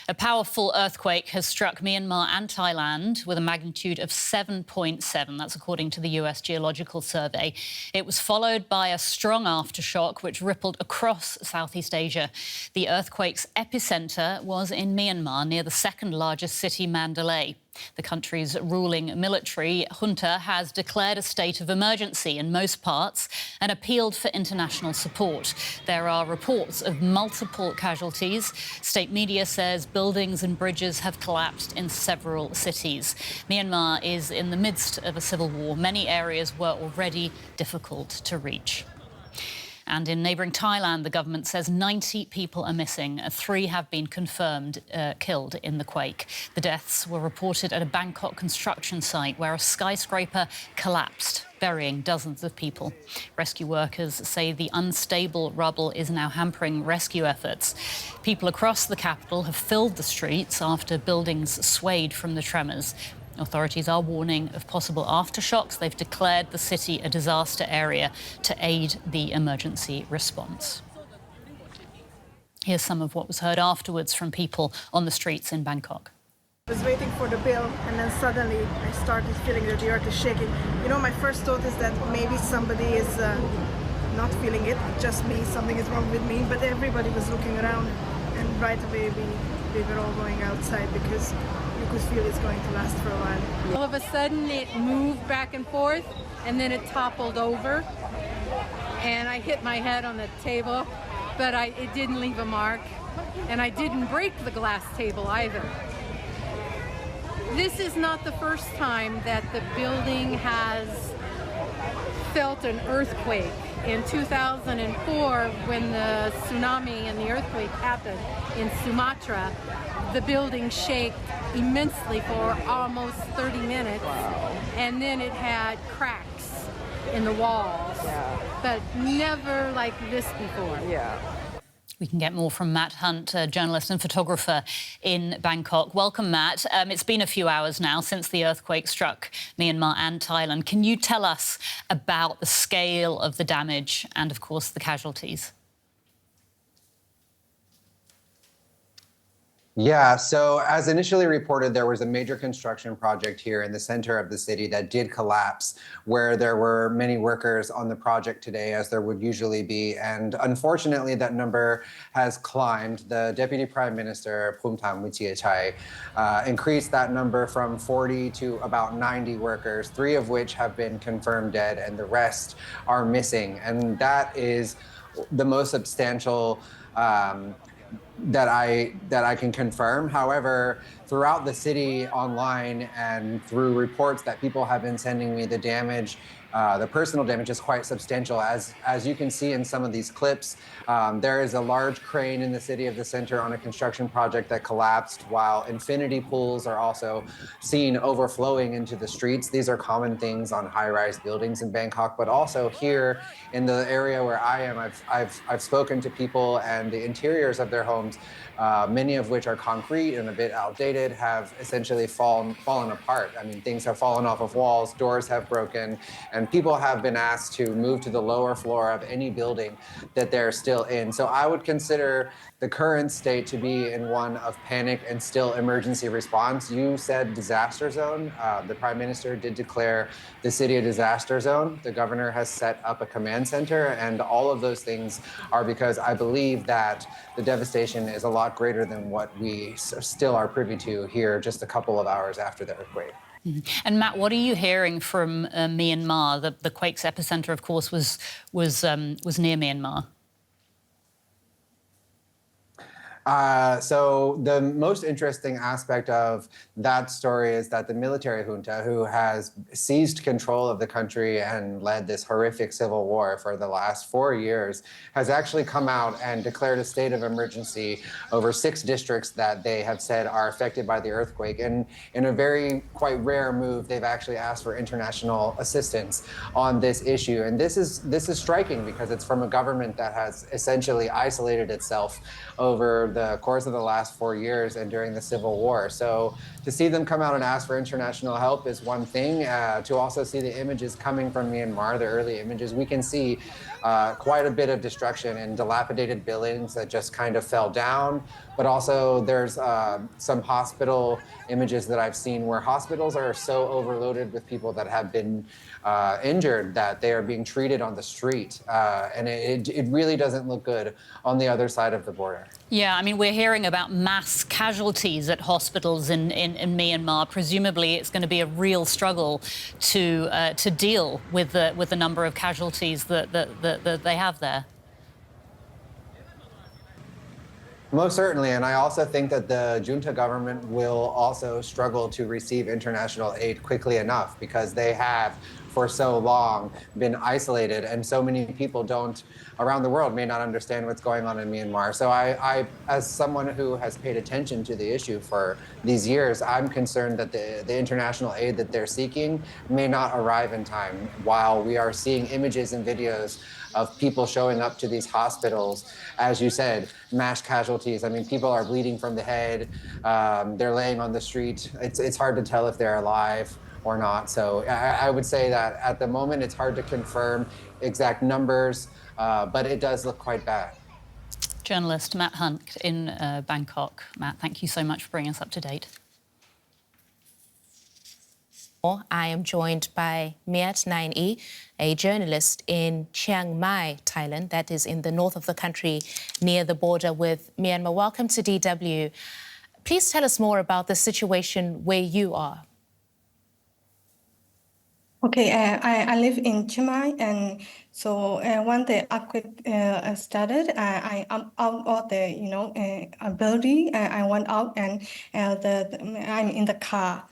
A powerful earthquake has struck Myanmar and Thailand with a magnitude of 7.7. That's according to the US Geological Survey. It was followed by a strong aftershock which rippled across Southeast Asia. The earthquake's epicenter was in Myanmar, near the second largest city, Mandalay. The country's ruling military junta has declared a state of emergency in most parts and appealed for international support. There are reports of multiple casualties. State media says buildings and bridges have collapsed in several cities. Myanmar is in the midst of a civil war. Many areas were already difficult to reach. And in neighbouring Thailand, the government says 90 people are missing. 3 have been confirmed killed in the quake. The deaths were reported at a Bangkok construction site where a skyscraper collapsed, burying dozens of people. Rescue workers say the unstable rubble is now hampering rescue efforts. People across the capital have filled the streets after buildings swayed from the tremors. Authorities are warning of possible aftershocks. They've declared the city a disaster area to aid the emergency response. Here's some of what was heard afterwards from people on the streets in Bangkok. I was waiting for the bill, and then suddenly I started feeling that the earth is shaking. You know, my first thought is that maybe somebody is not feeling it, just me, something is wrong with me, but everybody was looking around, and right away we were all going outside because you could feel it's going to last for a while. All of a sudden it moved back and forth, and then it toppled over, and I hit my head on the table, but it didn't leave a mark, and I didn't break the glass table either. This is not the first time that the building has felt an earthquake. In 2004, when the tsunami and the earthquake happened in Sumatra, the building shook immensely for almost 30 minutes. Wow. And then it had cracks in the walls, but never like this before. Yeah. We can get more from Matt Hunt, a journalist and photographer in Bangkok. Welcome, Matt. It's been a few hours now since the earthquake struck Myanmar and Thailand. Can you tell us about the scale of the damage and, of course, the casualties? Yeah, so as initially reported, there was a major construction project here in the center of the city that did collapse, where there were many workers on the project today, as there would usually be. And unfortunately, that number has climbed. The Deputy Prime Minister, Myat Nyein Aye, increased that number from 40 to about 90 workers, 3 of which have been confirmed dead, and the rest are missing. And that is the most substantial that I can confirm. However, throughout the city, online, and through reports that people have been sending me, the damage, the personal damage is quite substantial. As you can see in some of these clips, there is a large crane in the city of the center on a construction project that collapsed, while infinity pools are also seen overflowing into the streets. These are common things on high-rise buildings in Bangkok, but also here in the area where I am, I've spoken to people, and the interiors of their homes, many of which are concrete and a bit outdated, have essentially fallen apart. I mean, things have fallen off of walls, doors have broken, and people have been asked to move to the lower floor of any building that they're still in. So I would consider the current state to be in one of panic and still emergency response. You said disaster zone. The Prime Minister did declare the city a disaster zone. The governor has set up a command center, and all of those things are because I believe that the devastation is a lot greater than what we still are privy to here just a couple of hours after the earthquake. And Matt, what are you hearing from Myanmar? The quake's epicenter, of course, was near Myanmar. So the most interesting aspect of that story is that the military junta, who has seized control of the country and led this horrific civil war for the last 4 years, has actually come out and declared a state of emergency over 6 districts that they have said are affected by the earthquake. And in a very quite rare move, they've actually asked for international assistance on this issue. And this is striking because it's from a government that has essentially isolated itself over the course of the last 4 years and during the Civil War. So to see them come out and ask for international help is one thing. To also see the images coming from Myanmar, the early images, we can see quite a bit of destruction and dilapidated buildings that just kind of fell down. But also there's some hospital images that I've seen where hospitals are so overloaded with people that have been injured that they are being treated on the street. And it really doesn't look good on the other side of the border. Yeah, I mean, we're hearing about mass casualties at hospitals in Myanmar. Presumably, it's going to be a real struggle to deal with the number of casualties that they have there. Most certainly, and I also think that the junta government will also struggle to receive international aid quickly enough because they have for so long been isolated, and so many people around the world may not understand what's going on in Myanmar. So I as someone who has paid attention to the issue for these years, I'm concerned that the international aid that they're seeking may not arrive in time, while we are seeing images and videos of people showing up to these hospitals. As you said, mass casualties. I mean, people are bleeding from the head. They're laying on the street. It's hard to tell if they're alive or not. So I would say that at the moment, it's hard to confirm exact numbers, but it does look quite bad. Journalist Matt Hunt in Bangkok. Matt, thank you so much for bringing us up to date. I am joined by Myat Nyein Aye, a journalist in Chiang Mai, Thailand, that is in the north of the country near the border with Myanmar. Welcome to DW. Please tell us more about the situation where you are. Okay, I live in Chiang Mai, and so when the earthquake started, I'm out of the building. I went out, and I'm in the car.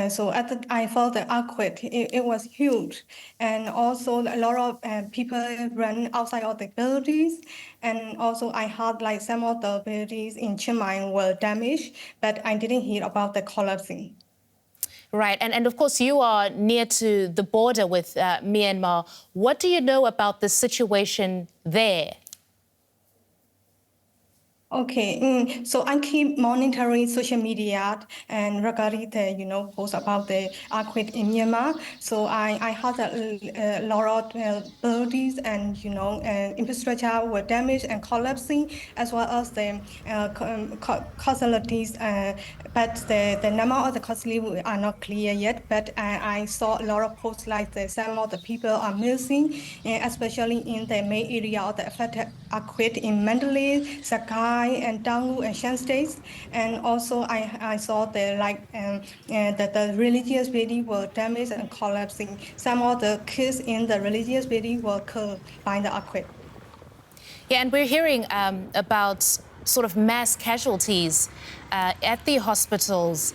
So I felt the earthquake. It was huge, and also a lot of people ran outside of the buildings, and also I heard like some of the buildings in Chiang Mai were damaged, but I didn't hear about the collapsing. Right, and of course you are near to the border with Myanmar. What do you know about the situation there? Okay, so I keep monitoring social media and regarding the posts about the earthquake in Myanmar. So I heard that a lot of buildings and infrastructure were damaged and collapsing, as well as the casualties. But the number of the casualties are not clear yet. But I saw a lot of posts like some of the people are missing, especially in the main area of the affected earthquake in Mandalay, Sagaing, and Daegu and Shan states, and also I saw that the religious buildings were damaged and collapsing. Some of the kids in the religious building were killed by the earthquake. Yeah, and we're hearing about sort of mass casualties at the hospitals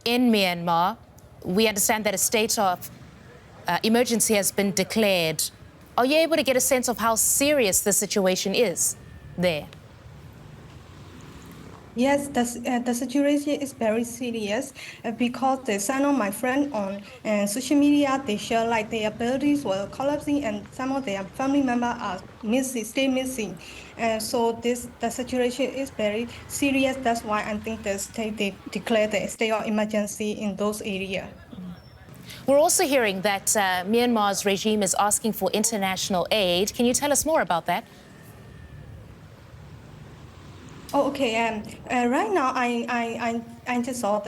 in Myanmar. We understand that a state of emergency has been declared. Are you able to get a sense of how serious the situation is there? Yes, the situation is very serious because some of my friends on social media, they share like their buildings were collapsing and some of their family members are still missing. So the situation is very serious. That's why I think the state they declared the state of emergency in those areas. We're also hearing that Myanmar's regime is asking for international aid. Can you tell us more about that? Oh, okay. Right now, I just saw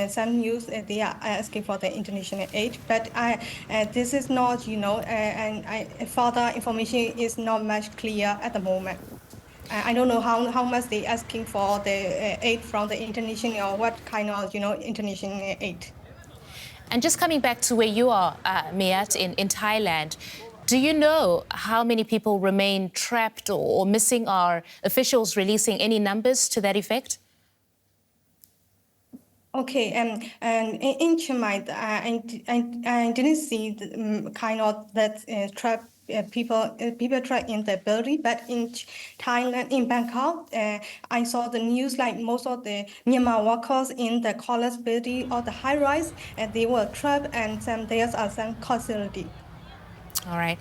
some news. They are asking for the international aid, but this is not, and further information is not much clear at the moment. I don't know how much they asking for the aid from the international or what kind of international aid. And just coming back to where you are, Myat, in Thailand. Do you know how many people remain trapped or missing? Are officials releasing any numbers to that effect? Okay, and in Chiang Mai, I didn't see the kind of that trap people trapped in the building, but in Thailand, in Bangkok, I saw the news like most of the Myanmar workers in the college building or the high rise, and they were trapped, and there are some casualty. All right.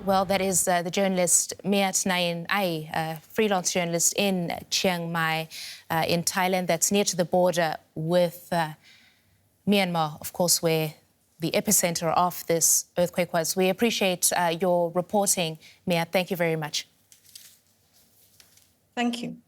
Well, that is the journalist Myat Nyein Aye, a freelance journalist in Chiang Mai in Thailand, that's near to the border with Myanmar, of course, where the epicenter of this earthquake was. We appreciate your reporting, Myat. Thank you very much. Thank you.